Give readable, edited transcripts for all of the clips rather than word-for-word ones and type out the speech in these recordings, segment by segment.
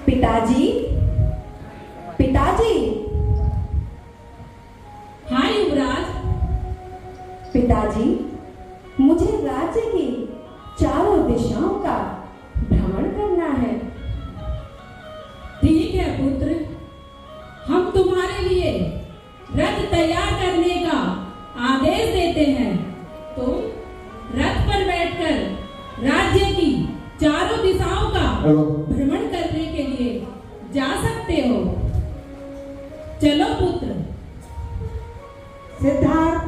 पिताजी, पिताजी। हाँ युवराज। पिताजी, मुझे राज्य की चारों दिशाओं का भ्रमण करना है। ठीक है पुत्र, हम तुम्हारे लिए रथ तैयार करने का आदेश देते हैं। तुम रथ पर बैठकर राज्य की चारों दिशाओं का भ्रमण करने के लिए जा सकते हो। चलो पुत्र। सिद्धार्थ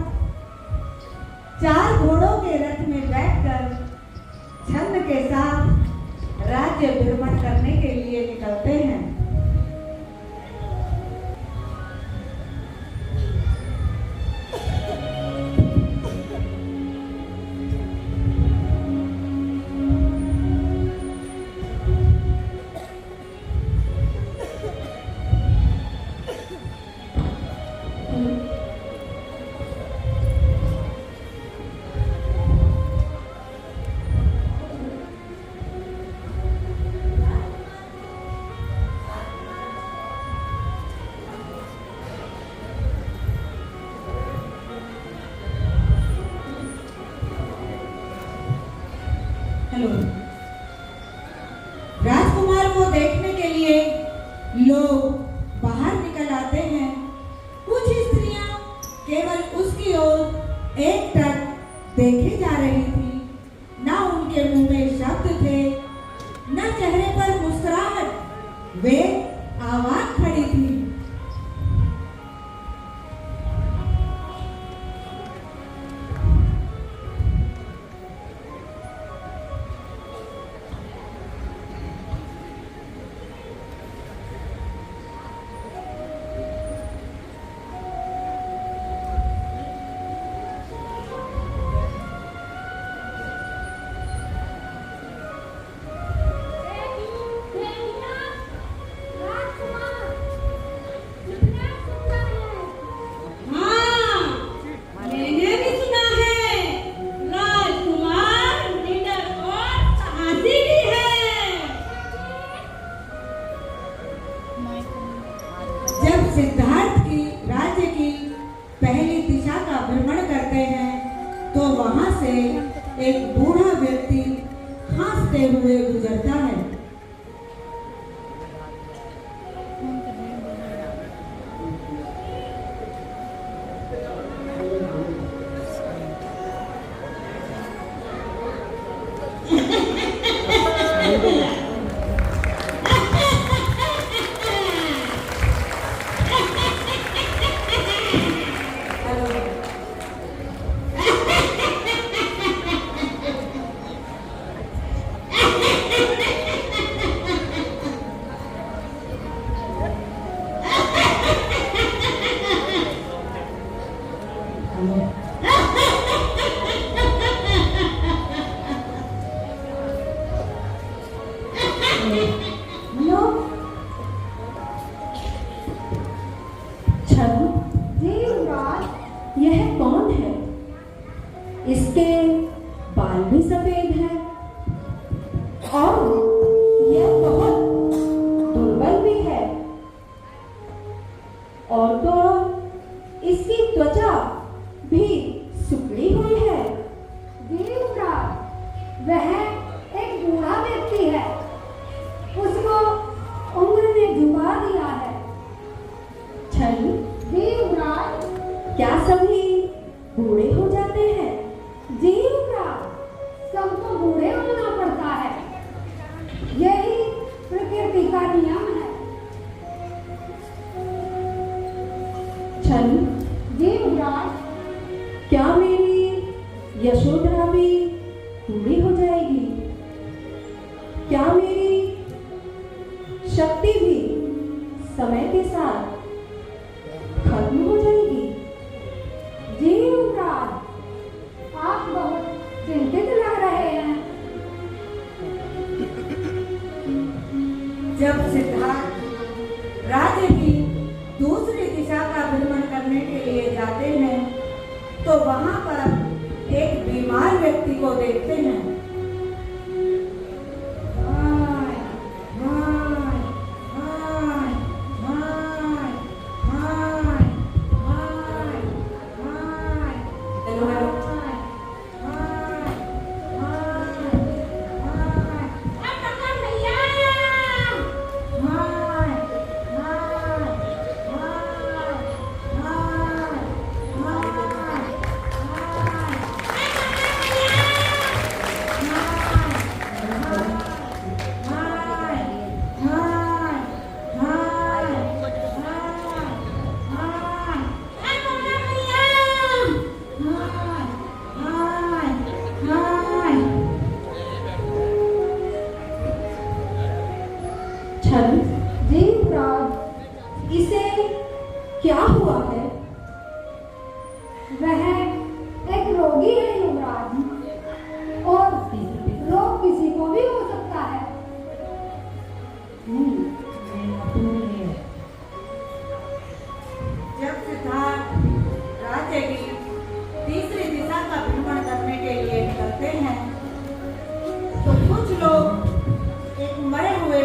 4 घोड़ों के रथ में बैठकर छंद के साथ राज्य भ्रमण करने के लिए निकलते हैं। राजकुमार को देखने के लिए लोग बाहर निकल आते हैं। कुछ स्त्रियां केवल उसकी ओर एकटक देखे जा रही थी। ना उनके मुंह में शब्द थे, न चेहरे पर मुस्कुराहट। वे आवाज खड़ी थी। जब सिद्धार्थ की राज्य की पहली दिशा का भ्रमण करते हैं तो वहां से एक बूढ़ा व्यक्ति हंसते हुए गुजरता है। यह कौन है? इसके बाल भी सफेद हैं और यह बहुत दुर्बल भी है। और तो इसकी त्वचा भी सिकुड़ी हुई है। वह एक बूढ़ा व्यक्ति है। उसको उम्र ने डुबा दिया है। छल, क्या सभी बूढ़े हो जाते हैं? जी सबको बूढ़े होना पड़ता है। यही प्रकृति का नियम है। छल, जी क्या मेरी यशोधरा भी बूढ़ी हो जाएगी? क्या मेरी शक्ति भी समय के साथ खत्म हो जाएगी? जी आप बहुत चिंतित लग रहे हैं। जब सिद्धार्थ राज्य की दूसरी दिशा का भ्रमण करने के लिए जाते हैं तो वहां पर एक बीमार व्यक्ति को देखते हैं।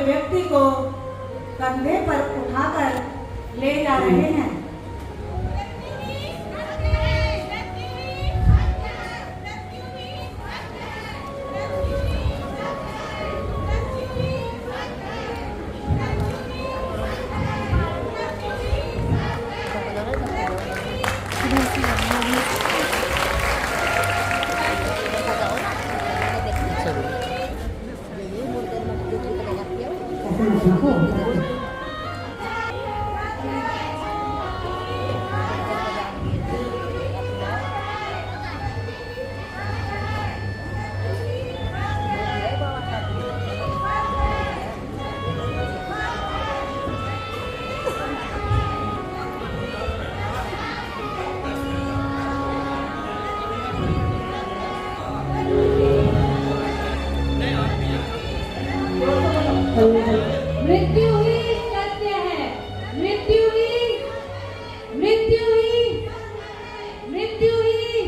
व्यक्ति को कंधे पर उठाकर ले जा रहे हैं। मृत्यु ही सत्य है, मृत्यु ही, मृत्यु ही, मृत्यु ही,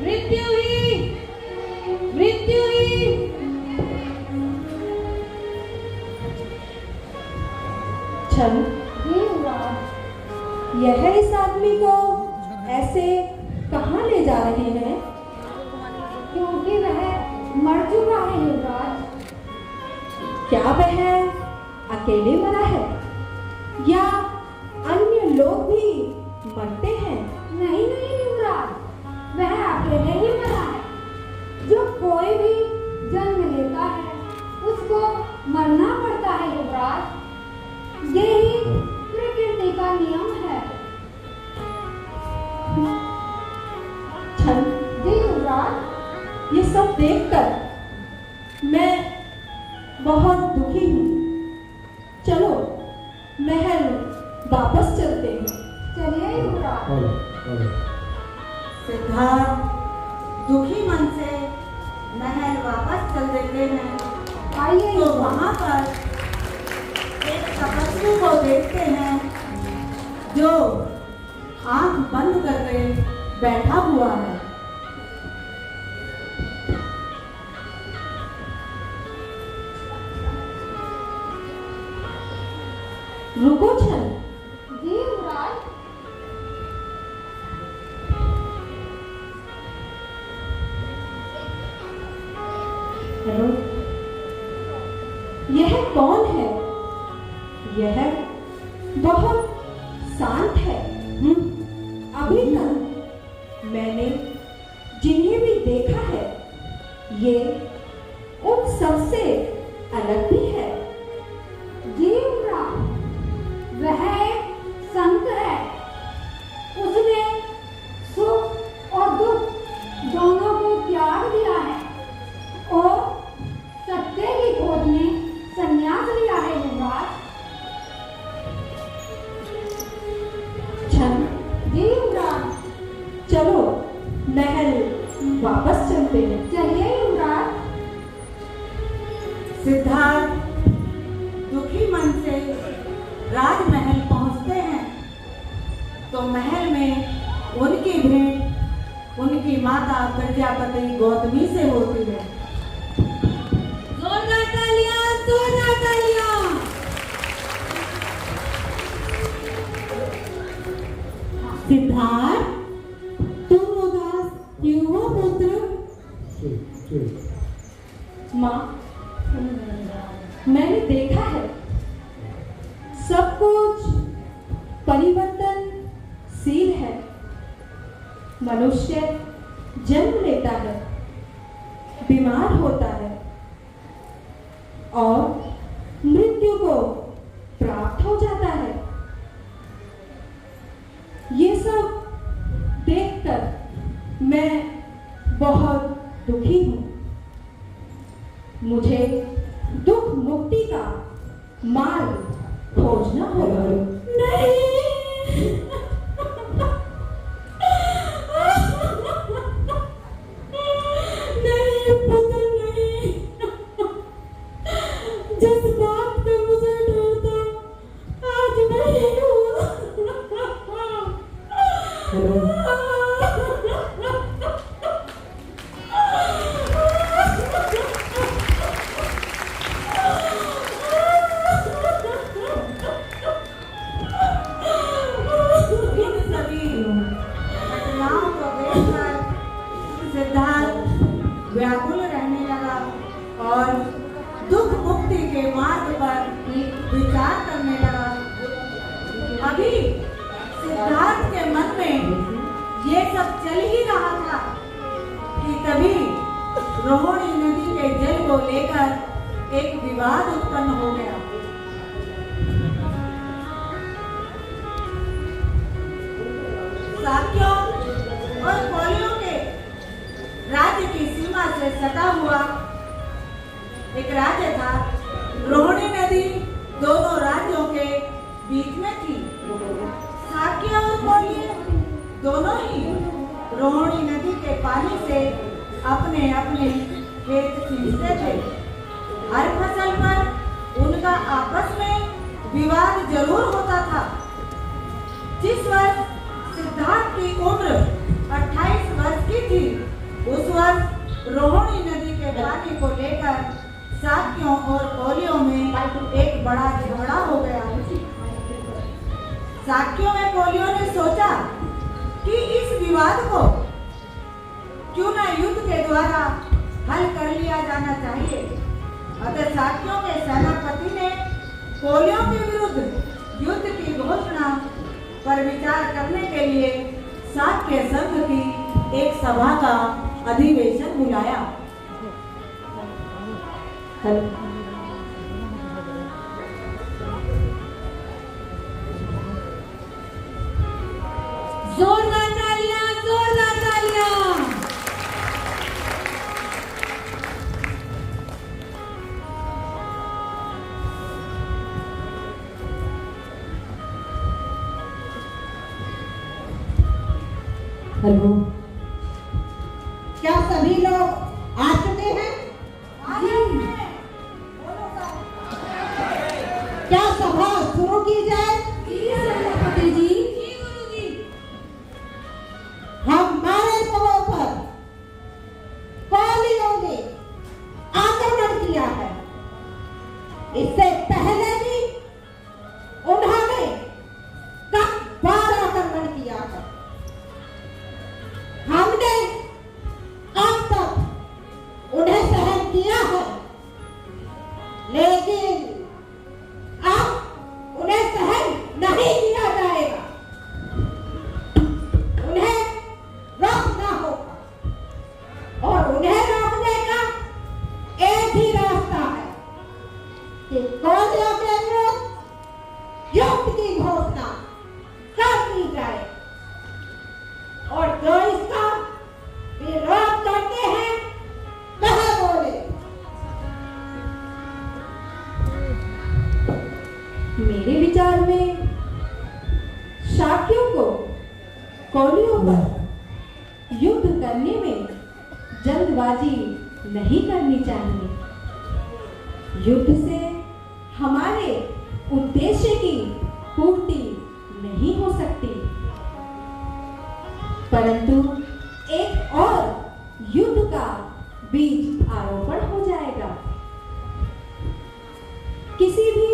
मृत्यु ही, मृत्यु ही। छन, यह इस आदमी को ऐसे कहाँ ले जा रहे हैं? क्योंकि वह मर चुका है युवराज। क्या वह अकेले मरा है या अन्य लोग भी मरते हैं? नहीं नहीं युवराज, वह अकेले ही मरा है। जो कोई भी जन्म लेता है उसको मरना पड़ता है युवराज। यही प्रकृति का नियम है। छन, जी युवराज। ये सब देखकर मैं बहुत दुखी हूँ। चलो महल वापस चलते हैं। चलिए युवराज। सिद्धार्थ दुखी मन से महल वापस चल देते हैं। आइए तो वहां पर एक तपस्वी को देखते हैं जो आंख बंद करके बैठा हुआ है। रुको छन, जी युवराज। हेलो, यह कौन है? यह बहुत शांत है। अभी तक मैंने जिन्हें भी देखा है ये उन सबसे अलग भी है। जी युवराज, वह एक संत है। उसने सुख और दुख दोनों को त्याग दिया है और सत्य की खोज में संन्यास लिया है युवराज। छन, जी युवराज। चलो महल वापस चलते हैं। चलिए युवराज। सिद्धार्थ दुखी मन से राजमहल पहुंचते हैं तो महल में उनकी भेंट उनकी माता प्रजापति गौतमी से होती है। जोरदार तालियां, जोरदार तालियां। सिद्धार्थ तुम उदास क्यों हो पुत्र? माँ, मैंने देखा है सब कुछ परिवर्तनशील है। मनुष्य जन्म लेता है, बीमार होता है और मृत्यु को प्राप्त हो जाता है। ये सब देखकर मैं बहुत दुखी हूँ। मुझे दुख मुक्ति का मार्ग खोजना होगा। नहीं, नहीं पुत्र नहीं। जिस बात का मुझे डर था आज नहीं हुआ। व्याकुल रहने लगा और दुख मुक्ति के मार्ग पर विचार करने लगा। अभी सिद्धार्थ के मन में ये सब चल ही रहा था कि तभी रोहिणी नदी के जल को लेकर एक विवाद उत्पन्न हो गया। शाक्यों और कौलियों के राज्य की सीमा से सटा हुआ एक राज्य था। रोहिणी नदी दोनों राज्यों के बीच में थी। शाक्य और कौलिय दोनों ही रोहिणी नदी के पानी से अपने अपने खेत सींचते थे। हर फसल पर उनका आपस में विवाद जरूर होता था। जिस वर्ष सिद्धार्थ की उम्र 28 वर्ष की थी, उस वर्ष रोहिणी नदी के पानी को लेकर शाक्यों और कौलियों में एक बड़ा झगड़ा हो गया। शाक्यों में कौलियों ने सोचा कि इस विवाद को क्यों न युद्ध के द्वारा हल कर लिया जाना चाहिए। अतः शाक्यों के सेनापति ने कौलियों के विरुद्ध युद्ध की घोषणा पर विचार करने के लिए शाक्य संघ की एक सभा का अधिवेशन बुलाया। जोरदार तालियां, जोरदार तालियां। हेलो, क्या सभी लोग आ चुके हैं? क्या सभा शुरू की जाए? सेनापति जी। हमारे तौर पर कौलियों ने आक्रमण किया है। इससे पहले भी उन्होंने कई बार आक्रमण किया है। हमने अब तक उन्हें सहन किया है, लेकिन अब उन्हें सहन नहीं किया जाएगा। उन्हें रोकना होगा और उन्हें रोकने का एक ही रास्ता है कि कौलियों के विरुद्ध युद्ध की घोषणा कर दी जाए और जो इसका विरोध करते हैं वह बोले। मेरे विचार में शाक्यों को कौलियों पर युद्ध करने में जल्दबाजी नहीं करनी चाहिए। युद्ध से हमारे उद्देश्य की पूर्ति नहीं हो सकती, परंतु एक और युद्ध का बीज आरोपण हो जाएगा। किसी भी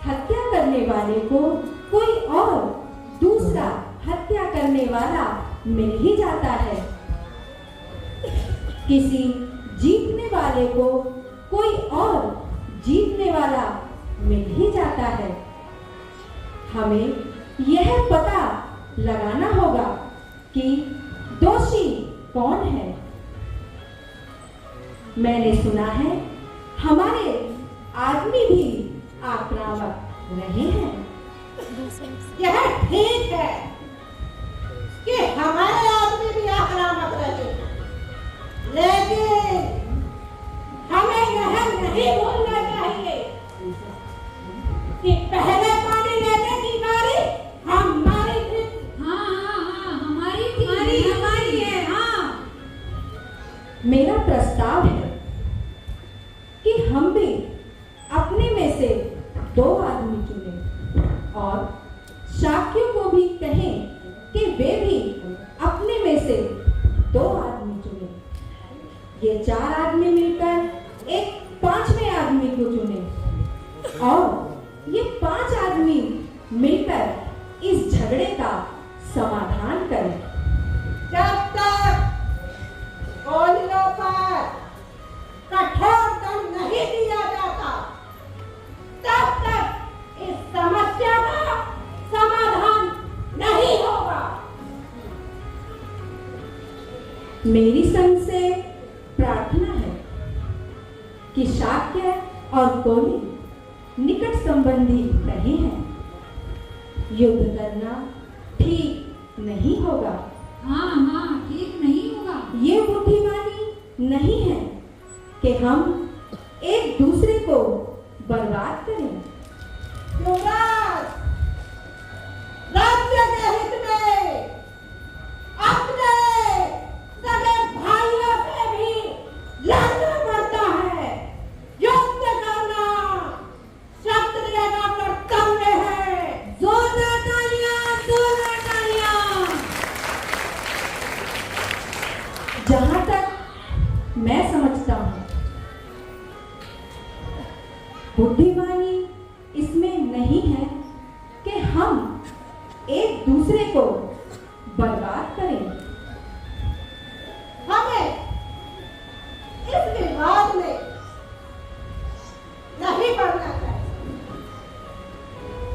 हत्या करने वाले को कोई और दूसरा हत्या करने वाला मिल ही जाता है। किसी जीतने वाले को कोई और जीतने वाला मिल ही जाता है। हमें यह पता लगाना होगा कि दोषी कौन है। मैंने सुना है हमारे आदमी भी आक्रामक रहे हैं। यह ठीक है कि हमारे आदमी भी आक्रामक रहे, लेकिन हमें यह नहीं भूलना चाहिए कि पहले पानी लेने की बारी हमारी थी। हाँ, हमारी थी, हमारी है। हाँ, मेरा प्रस्ताव है कि हम भी अपने में से 2 आदमी चुनें और शाक्यों को भी कहें कि वे भी अपने में से 2 आदमी चुनें। ये 4 आदमी मिलकर एक 5वें आदमी को चुनें और ये 5 आदमी मिलकर इस झगड़े का समाधान करें। जब तक कौलियों का पर कठोर दंड नहीं दिया जाता, तब तक इस समस्या का समाधान नहीं होगा। मेरी संघ से प्रार्थना है कि शाक्य और कोली निकट संबंधी नहीं हैं। युद्ध करना ठीक नहीं होगा। हाँ हाँ, ठीक नहीं होगा। ये बुद्धिमानी नहीं है कि हम एक दूसरे को बर्बाद करें। युवराज, राज्य के हित में अपने सगे भाइयों से भी लड़ना पड़ता है। युद्ध करना क्षत्रिय का कर्तव्य है। जोरदार तालियां, जोरदार तालियां। जहां तक मैं समझता हूं, बुद्धिमानी इसमें नहीं है कि हम एक दूसरे को बर्बाद करें। हमें इस विवाद में नहीं पड़ना चाहिए।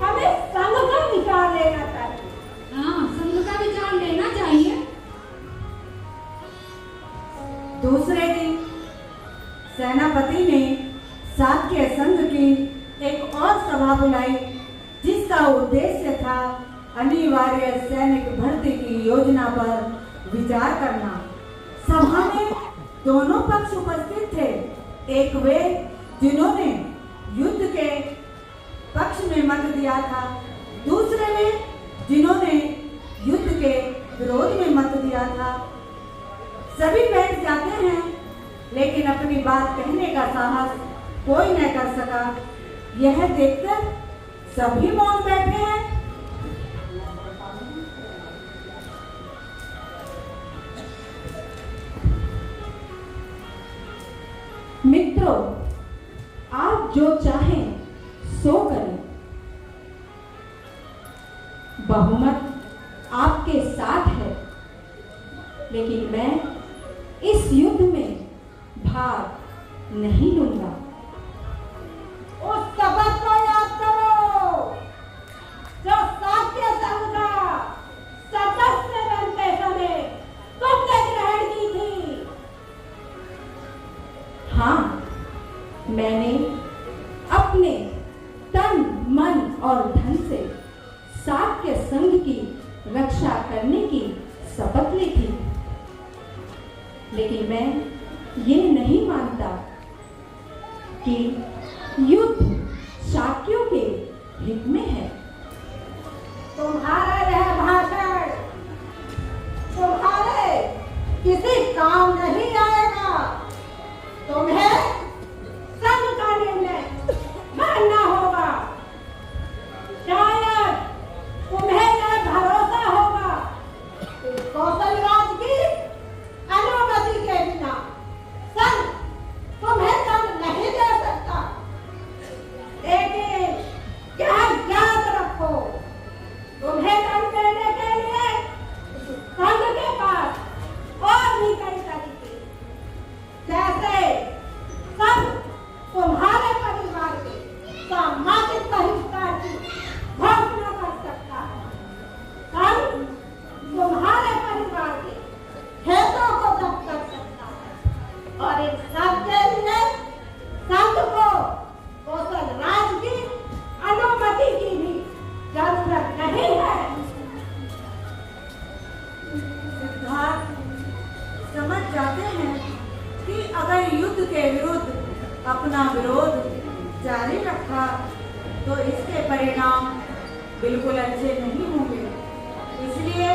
हमें संघ का विचार लेना चाहिए। हाँ, संघ का विचार लेना चाहिए। दूसरे दिन सेनापति ने शाक्य संघ की एक और सभा बुलाई, जिसका उद्देश्य था अनिवार्य सैनिक भर्ती की योजना पर विचार करना। सभा में दोनों पक्ष उपस्थित थे। एक वे जिन्होंने युद्ध के पक्ष में मत दिया था, दूसरे वे जिन्होंने युद्ध के विरोध में मत दिया था। सभी बैठ जाते हैं, लेकिन अपनी बात कहने का साहस कोई न कर सका। यह देखकर सभी मौन बैठे हैं। मित्रों, आप जो चाहें सो करें। बहुमत आपके साथ है, लेकिन मैं इस युद्ध में भाग नहीं लूंगा। उस सबक को याद करो जो शाक्य संघ का सदस्य बनते समय तुमने ग्रहण की थी। हाँ, मैंने अपने तन, मन और धन से शाक्य संघ की रक्षा करने की शपथ ली थी, लेकिन मैं ये नहीं मानता कि युद्ध शाक्यों के हित में है। तुम्हारा यह भाषण तुम्हारे किसी काम नहीं आएगा। तुम्हें संघ का निर्णय मानना होगा। शायद तुम्हें यह भरोसा होगा कि कौशलराज की अनुमति के बिना संघ तुम्हें दंड नहीं दे सकता। लेकिन यह याद रखो, तुम्हें दंड देने के लिए संघ के पास और भी कई तरीके, जैसे संघ तुम्हारे परिवार के सामाजिक बहिष्कार की घोषणा कर सकता है। संघ तुम्हारे परिवार के खेतों को जब्त कर सकता है, और इन सब के लिए संघ को कौशलराज की अनुमति की भी जरूरत नहीं है। सिद्धार्थ समझ जाते हैं कि अगर युद्ध के विरुद्ध अपना विरोध जारी रखा तो इसके परिणाम बिल्कुल अच्छे नहीं होंगे। इसलिए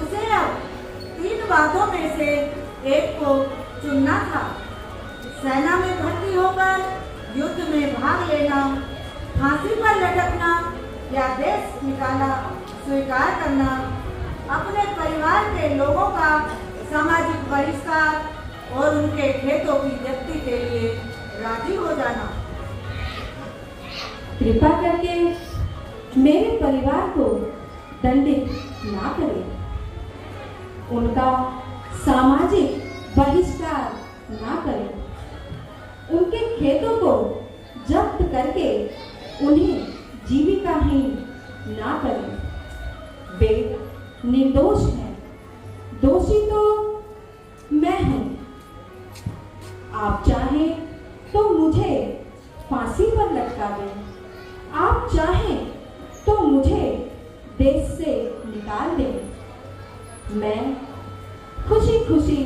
उसे अब 3 बातों में से एक को चुनना था। सेना में भर्ती होकर युद्ध में भाग लेना, फांसी पर लटकना या देश निकाला स्वीकार करना, अपने परिवार के लोगों का सामाजिक बहिष्कार और उनके खेतों की जब्ती के लिए राजी हो जाना। कृपा करके मेरे परिवार को दंडित ना करें, उनका सामाजिक बहिष्कार ना करें, उनके खेतों को जब्त करके उन्हें जीविकाहीन ना करें। वे निर्दोष हैं, दोषी तो मैं हूं। आप चाहें तो मुझे फांसी पर लटका दें, आप चाहें तो मुझे देश से निकाल दें। मैं खुशी खुशी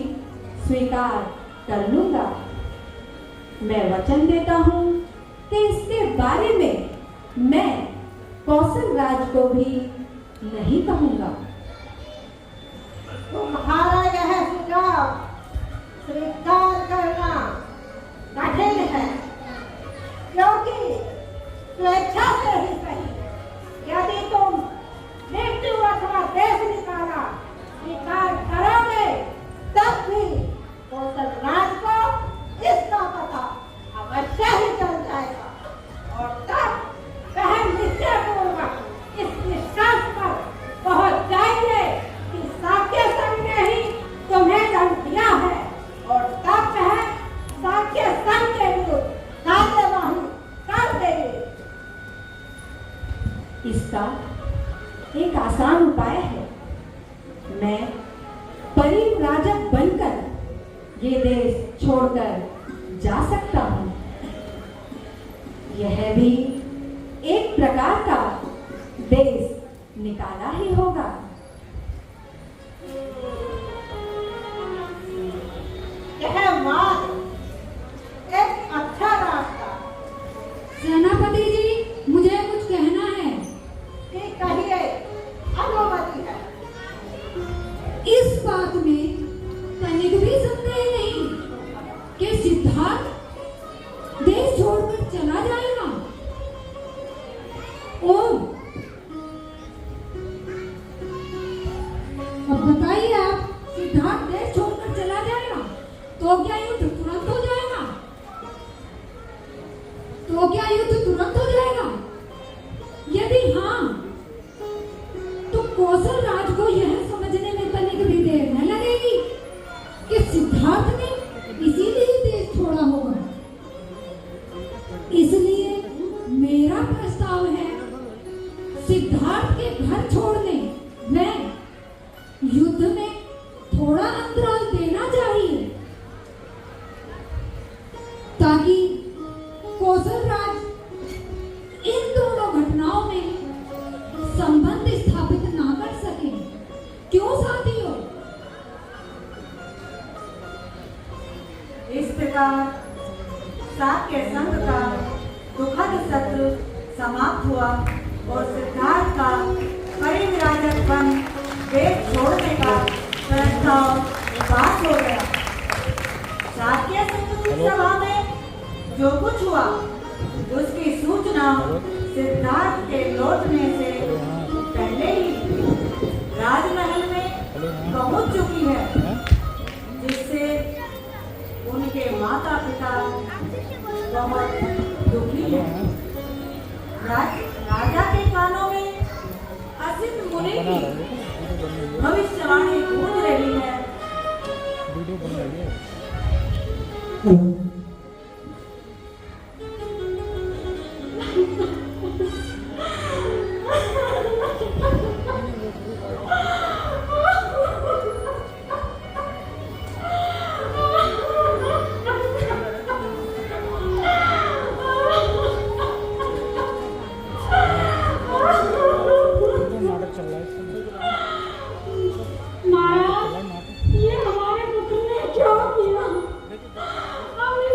स्वीकार कर लूंगा। मैं वचन देता हूं कि इसके बारे में मैं कौशल राज को भी नहीं कहूंगा। तुम्हारा यह सुझाव स्वीकार करना कठिन है, क्योंकि स्वेच्छा से ही सही, यदि तुम मृत्यु अथवा देश निकाला स्वीकार करोगे, तब भी कौशल राज को इसका पता अवश्य ही चल जाएगा, और तब वह निश्चय पूर्वक इस निष्कर्ष पर पहुंच जाएंगे कि साक्य संघ ने ही तुम्हें दंड दिया है, और तब वह साक्य संघ के विरुद्ध कार्यवाही कर देंगे। इसका एक आसान उपाय है। मैं परिव्राजक बनकर ये देश छोड़कर जा सकता हूं। यह भी एक प्रकार का देश निकाला ही होगा। यह मार्ग एक अच्छा रास्ता। सेनापति जी, मुझे कुछ कहना है। कि कहिए, अनुमति है। इस बात में तनिक भी संदेह नहीं कि सिद्धार्थ देश छोड़कर चला जाएगा। ओह, अब बताइए आप, सिद्धार्थ देश छोड़कर चला जाएगा तो क्या युद्ध तुरंत हो जाएगा? तो क्या युद्ध तुरंत हो जाएगा? यदि हाँ, तो कौशल राज को यह समझने में तनिक भी देर न लगेगी कि सिद्धार्थ ने इसीलिए देश छोड़ा होगा। इसलिए मेरा प्रस्ताव है, सिद्धार्थ के घर छोड़ने व युद्ध में थोड़ा अंतराल देना चाहिए, ताकि कौशल राज इन दोनों घटनाओं में संबंध स्थापित ना कर सके। क्यों साथियों? इस प्रकार साक्य संघ का दुखद सत्र समाप्त हुआ और सिद्धार्थ का परिव्राजक बन देश छोड़ने का प्रस्ताव पास हो गया। साक्य संघ की सभा में जो कुछ हुआ, उसकी सूचना सिद्धार्थ के लौटने से पहले ही राजमहल में पहुंच चुकी है, जिससे उनके माता पिता बहुत दुखी हैं। राजा के कानों में असित मुनि की भविष्यवाणी गूंज रही है। माया, ये हमारे पुत्र ने क्या किया? हमने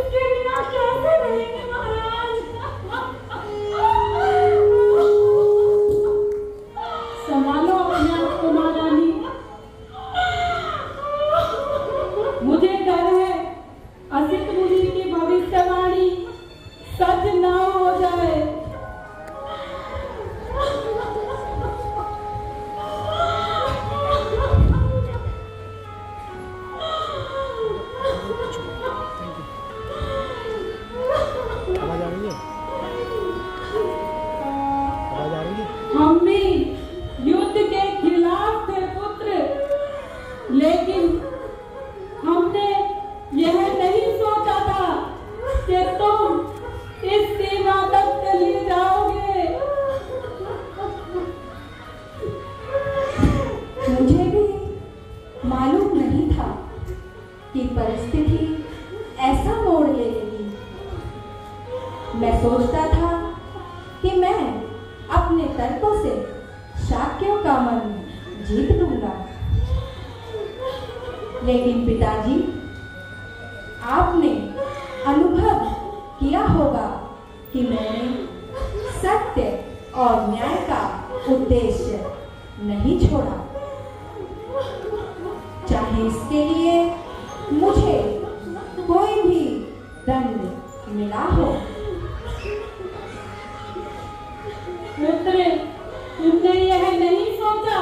मैं सोचता था कि मैं अपने तर्कों से शाक्यों का मन जीत लूंगा, लेकिन पिताजी, आपने अनुभव किया होगा कि मैंने सत्य और न्याय का उद्देश्य नहीं छोड़ा, चाहे इसके लिए मुझे कोई भी दंड मिला हो। पुत्र, तुमने यह नहीं सोचा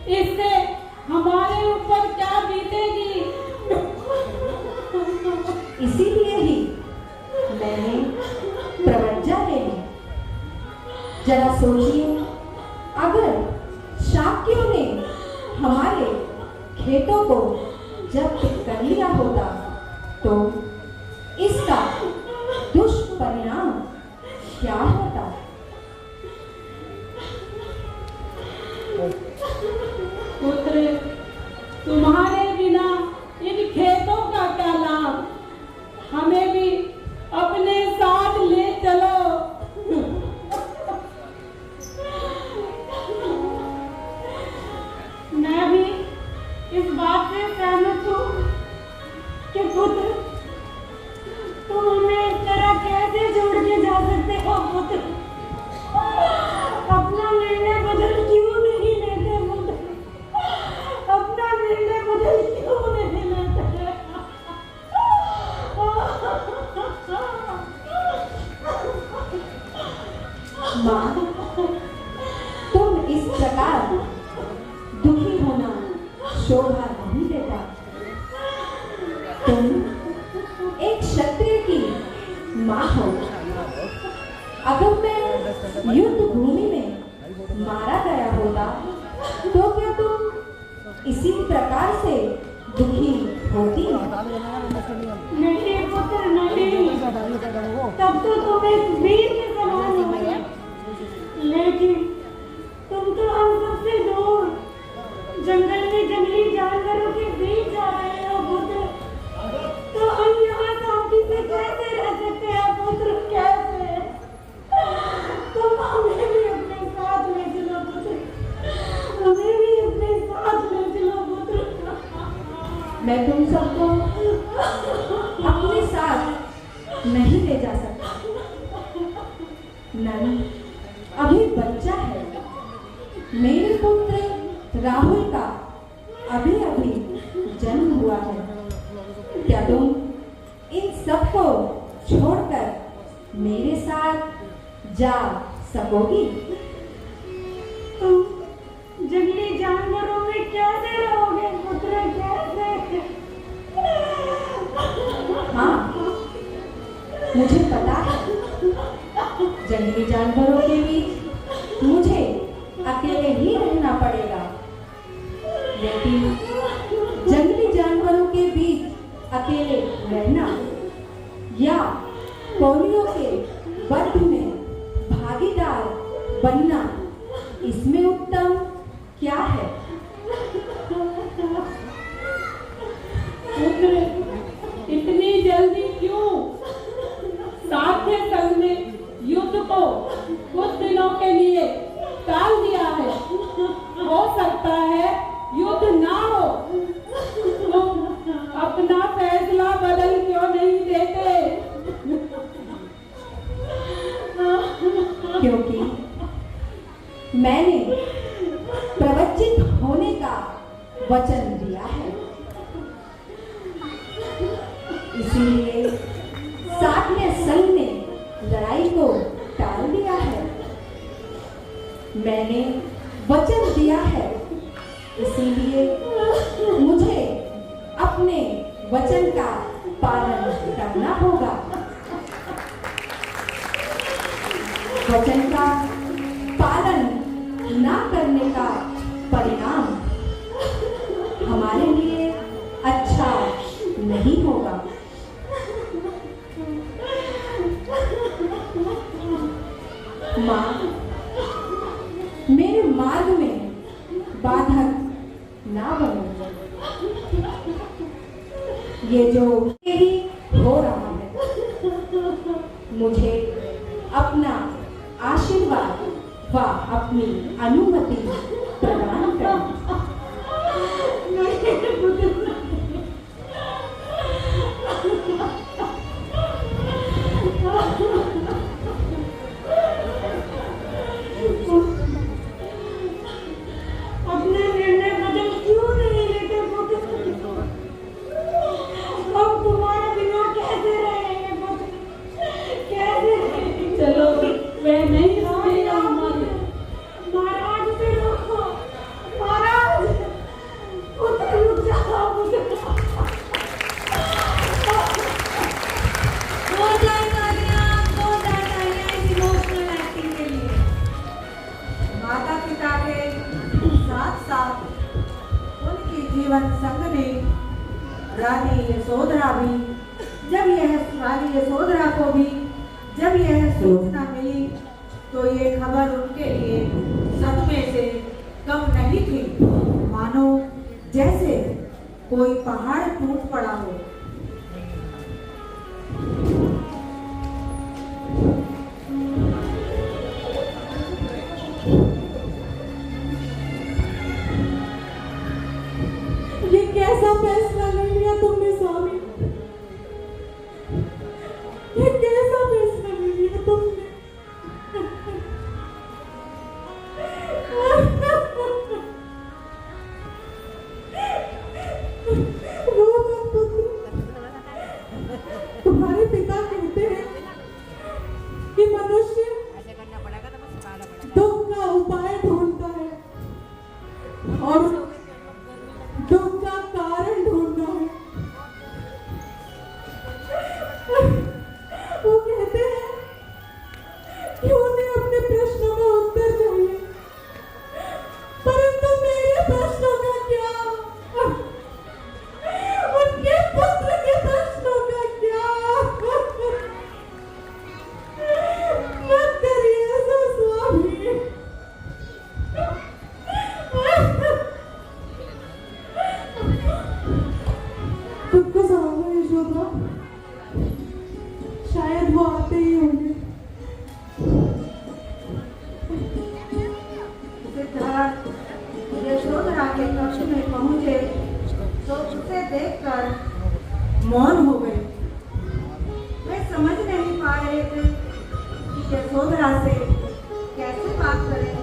इससे हमारे ऊपर क्या बीतेगी? इसीलिए ही मैंने प्रवज्ञा ले ली। जरा सोचिए, अगर शाक्यों ने हमारे खेतों को जब्त कर लिया होता तो इसका दुष्परिणाम क्या होता? पुत्र, तुम्हारे बिना इन खेतों का क्या लाभ? हमें भी अपने साथ ले चलो। मैं भी इस बात से सहमत हूँ कि पुत्र, तुम हमें इस तरह कैसे छोड़ के जा सकते हो? पुत्र, अपना निर्णय बदल क्यों नहीं लेते? पुत्र, अपना निर्णय बदल क्यों नहीं लेते? माँ, तुम इस प्रकार दुखी होना शोभा नहीं देता। तुम एक क्षत्रिय की माँ हो। अगर मैं युद्ध भूमि में मारा गया होता तो क्या तुम इसी प्रकार से दुखी होती? नहीं पुत्र, नहीं। तब तो तुम एक वीर के समान हो, लेकिन तुम तो हम सबसे दूर जंगल में जंगली जानवरों के बीच जा रहे हो। पुत्र, तो हम यहाँ शांति से कैसे रह सकते हैं? पुत्र, कैसे? तुम हमें भी अपने साथ ले चलो। पुत्र, हमें भी अपने साथ ले चलो। पुत्र, मैं तुम सबको अपने साथ नहीं ले जा सकता। नन अभी बच्चा है। मेरे पुत्र राहुल का अभी अभी जन्म हुआ है। क्या तुम इन सबको छोड़कर मेरे साथ जा सकोगी? तुम जंगली जानवरों में कैसे रहोगे? पुत्र, कैसे? हाँ, मुझे पता है। जंगली जानवरों के बीच मुझे अकेले ही रहना पड़ेगा, लेकिन जंगली जानवरों के बीच अकेले रहना या पोलियो के बद्ध में भागीदार बनना, इसमें उत्तम क्या है? पुत्र, इतनी जल्दी क्यों? साध्य संघ ने युद्ध को कुछ दिनों के लिए टाल दिया है। हो सकता है युद्ध ना हो। तुम अपना फैसला बदल क्यों नहीं देते? क्योंकि मैंने प्रवचित होने का वचन दिया है, इसीलिए साध्य संघ ने लड़ाई को टाल दिया है। मैंने वचन दिया है, इसीलिए मुझे अपने वचन का पालन करना होगा। वचन का पालन ना करने का परिणाम हमारे लिए अच्छा नहीं होगा। माँ, मेरे मार्ग में बाधक ना बनो। ये जो ही हो रहा है, मुझे वाली यशोधरा को भी जब यह सूचना मिली तो ये खबर उनके लिए सदमे से कम नहीं थी। मानो जैसे कोई पहाड़ टूट पड़ा हो। ये कैसा फैसला ले लिया तुमने स्वामी? ये कैसा फैसला ले लिया तुमने? रो मत पुत्र। तुम्हारे पिता कहते हैं कि मनुष्य दुख का उपाय ढूंढता है और दुख का कारण ढूंढना है। वो कहते हैं कि उन्हें अपने प्रश्नों का उत्तर चाहिए, परंतु मेरे प्रश्नों का क्या? उनके पुत्र के प्रश्नों का क्या? मत करिए ऐसा स्वामी। खुद को संभालो यशोधरा, शायद वो आते ही होंगे। सिद्धार्थ यशोधरा के कक्ष में पहुंचे तो उसे देखकर मौन हो गए। वे समझ नहीं पा रहे थे कि यशोधरा से कैसे बात करें,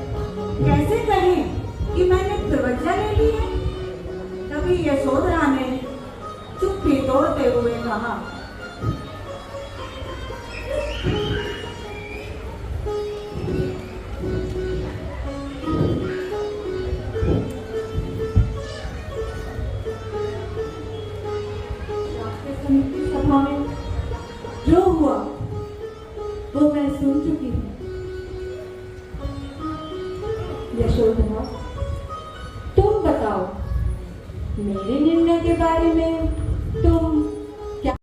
कैसे कहें कि मैंने प्रवज्ञा ले ली है। तभी यशोधरा ने चुप्पी तोड़ते हुए कहा, समिति सभा में जो हुआ वो मैं सुन चुकी हूँ। यशोधरा, तुम बताओ, मेरे निर्णय के बारे में तुम क्या?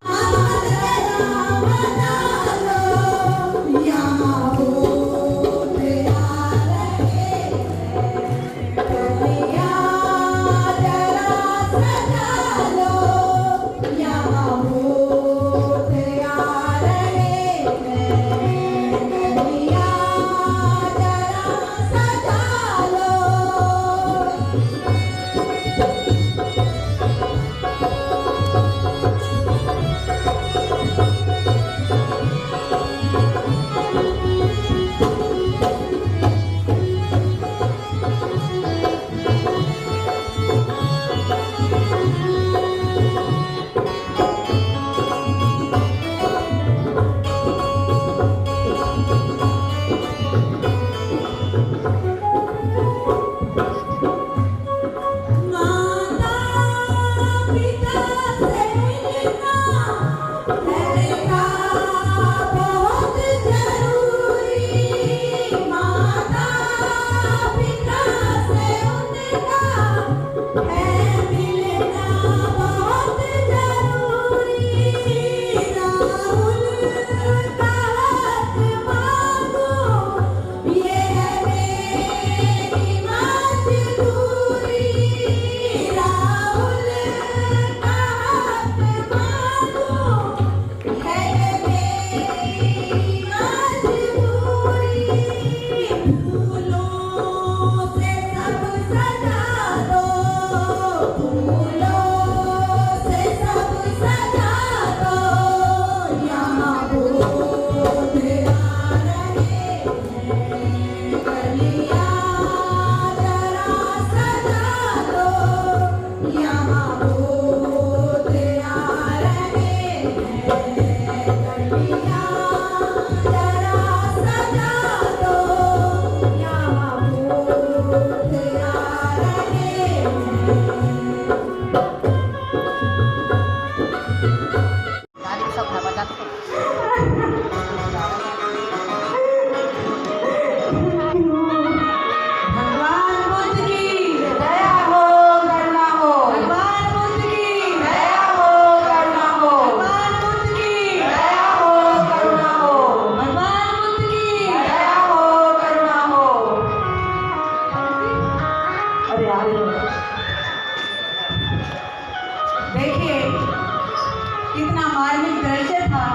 था।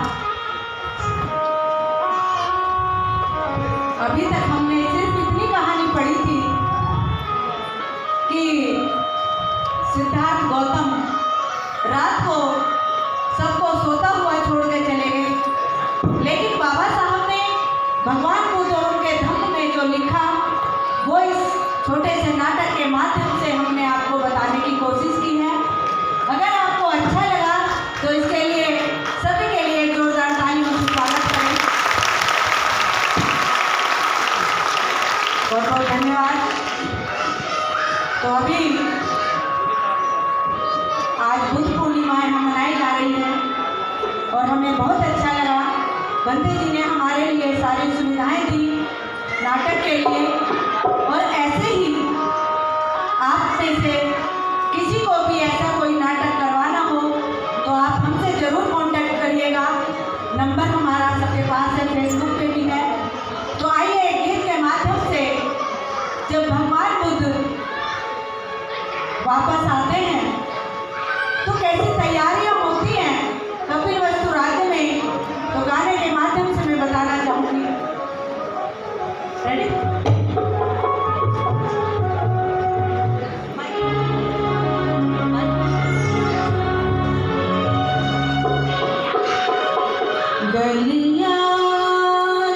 अभी तक हमने सिर्फ इतनी कहानी पढ़ी थी कि सिद्धार्थ गौतम रात को सबको सोता हुआ छोड़ के चले गए, लेकिन बाबा साहब ने भगवान बुद्ध और उनके धम्म में जो लिखा वो इस छोटे से नाटक के माध्यम से हमने आपको बताने की कोशिश की है। अगर आपको अच्छा लगा तो इसके लिए सभी के लिए जोरदार तालियों से स्वागत करें। बहुत बहुत धन्यवाद। तो अभी आज बुद्ध पूर्णिमा हम मनाई जा रही है और हमें बहुत अच्छा लगा। बंदे जी ने हमारे लिए सारी सुविधाएं दी नाटक के लिए, और ऐसे ही आप में से किसी को भी ऐसा कोई नाटक करवाना हो तो आप हमसे ज़रूर कांटेक्ट करिएगा। नंबर हमारा सबके पास है, फेसबुक पे भी है। तो आइए गीत के माध्यम से जब भगवान बुद्ध वापस आते हैं तो कैसी तैयारियां होती हैं कपिलवस्तु राज्य में, तो गाने के माध्यम से मैं बताना चाहूँगी। रेडी? गलियां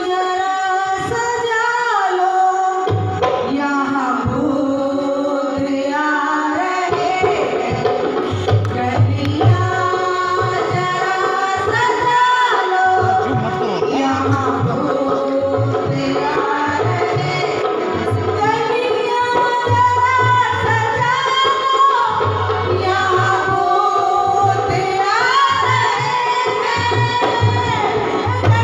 जरा सजा लो, यहाँ भूत आ रहे हैं। गलियां जरा सजा लो, यहाँ भूत आ रहे हैं। गलियां जरा सजा लो, यहाँ भूत आ रहे हैं।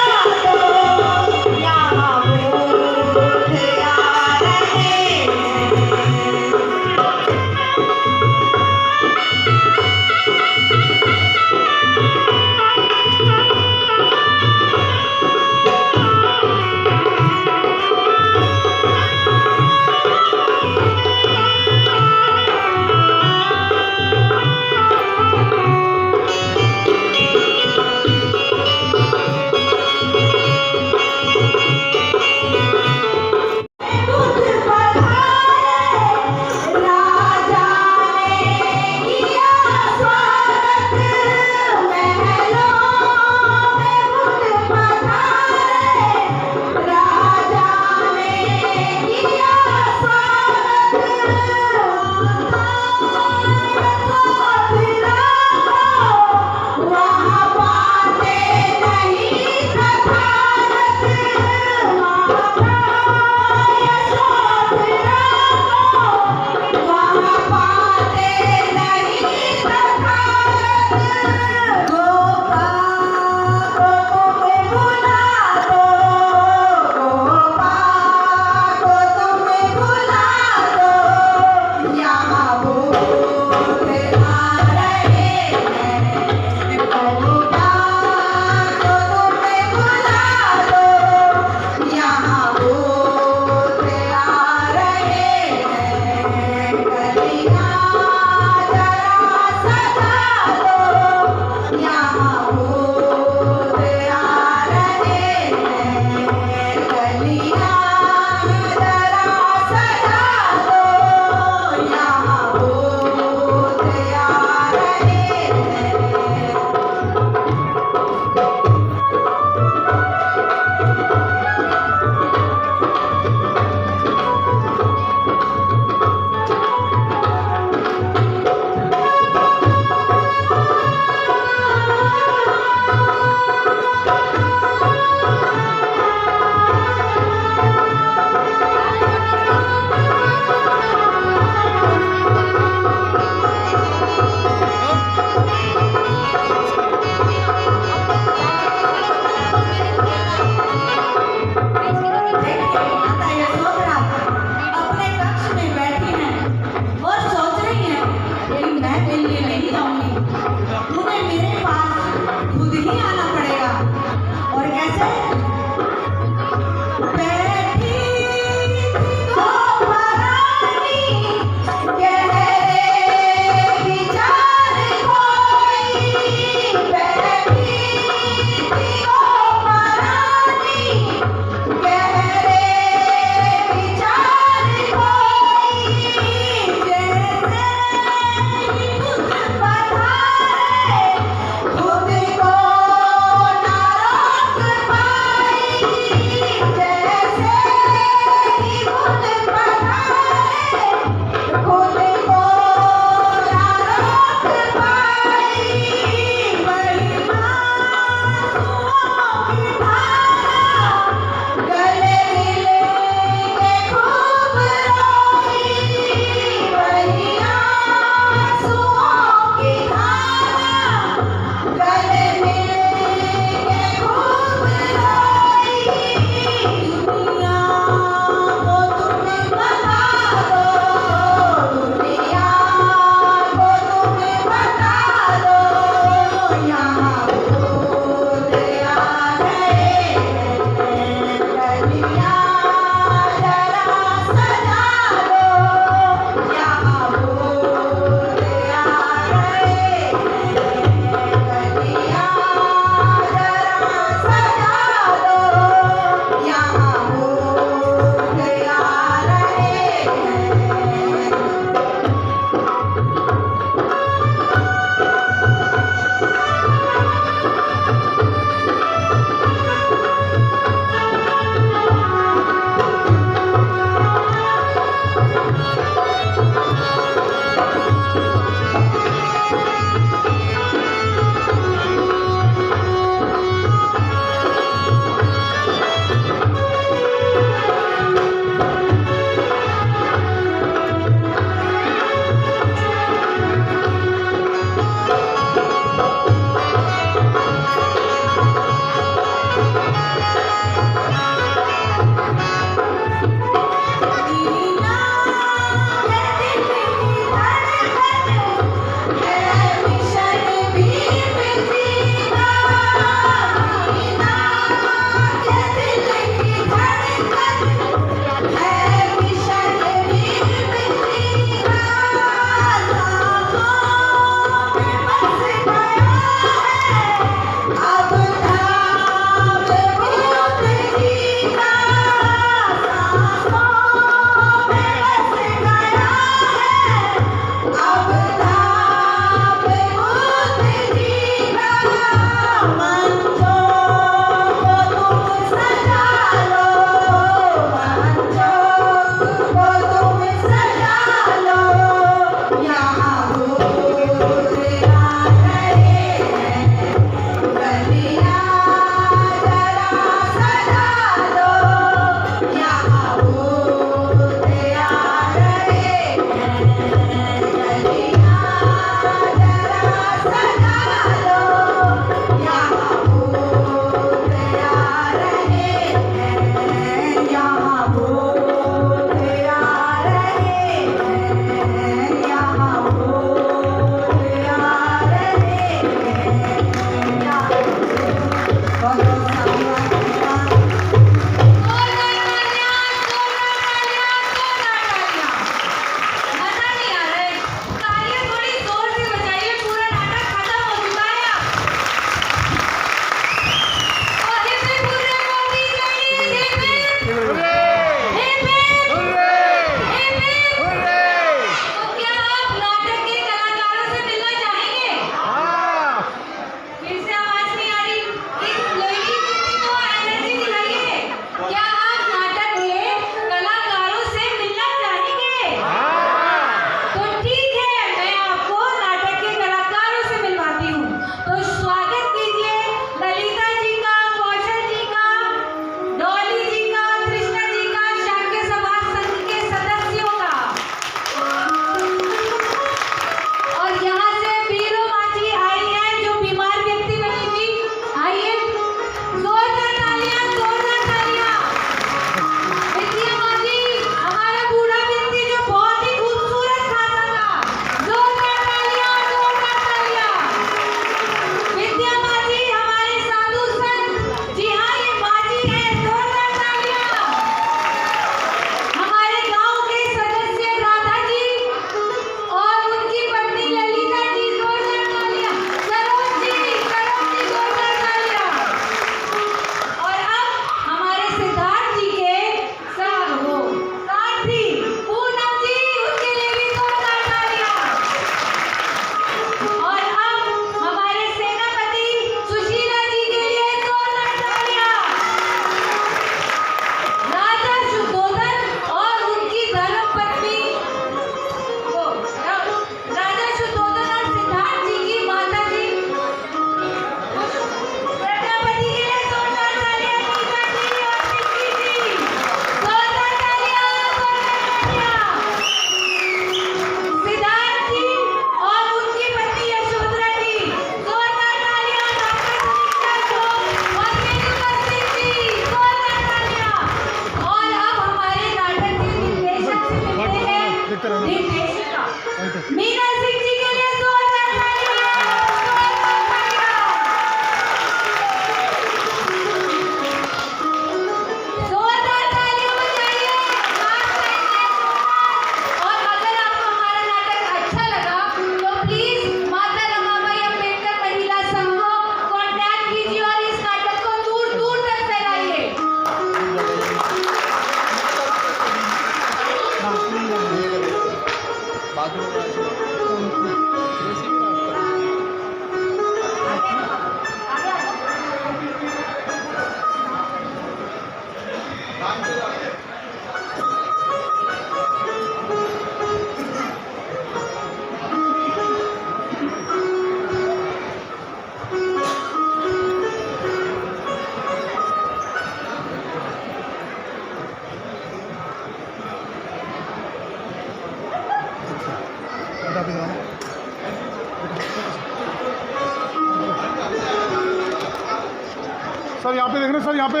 सर यहाँ पे देख रहे हैं, सर यहाँ पे।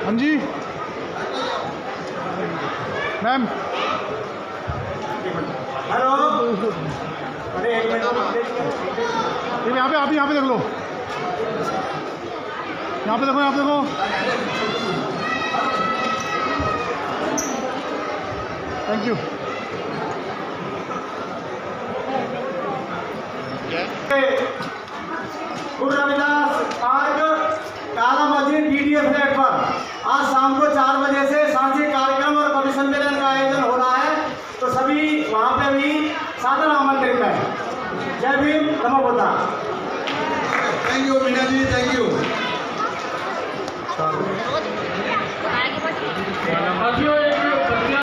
हाँ जी मैम। हेलो, अरे एक मिनट, यहाँ पे, आप यहाँ पे देख लो, यहाँ पे देखो, यहाँ पे देखो। Thank you. गुरु रविदास मार्ग काला मस्जिद DDA फ्लैट पर आज शाम को 4 बजे से सांस्कृतिक कार्यक्रम और कवि सम्मेलन का आयोजन हो रहा है, तो सभी वहाँ पे भी सादर आमंत्रित है। जय भीम, नमो बुद्धाय। Thank you Meena ji, thank you.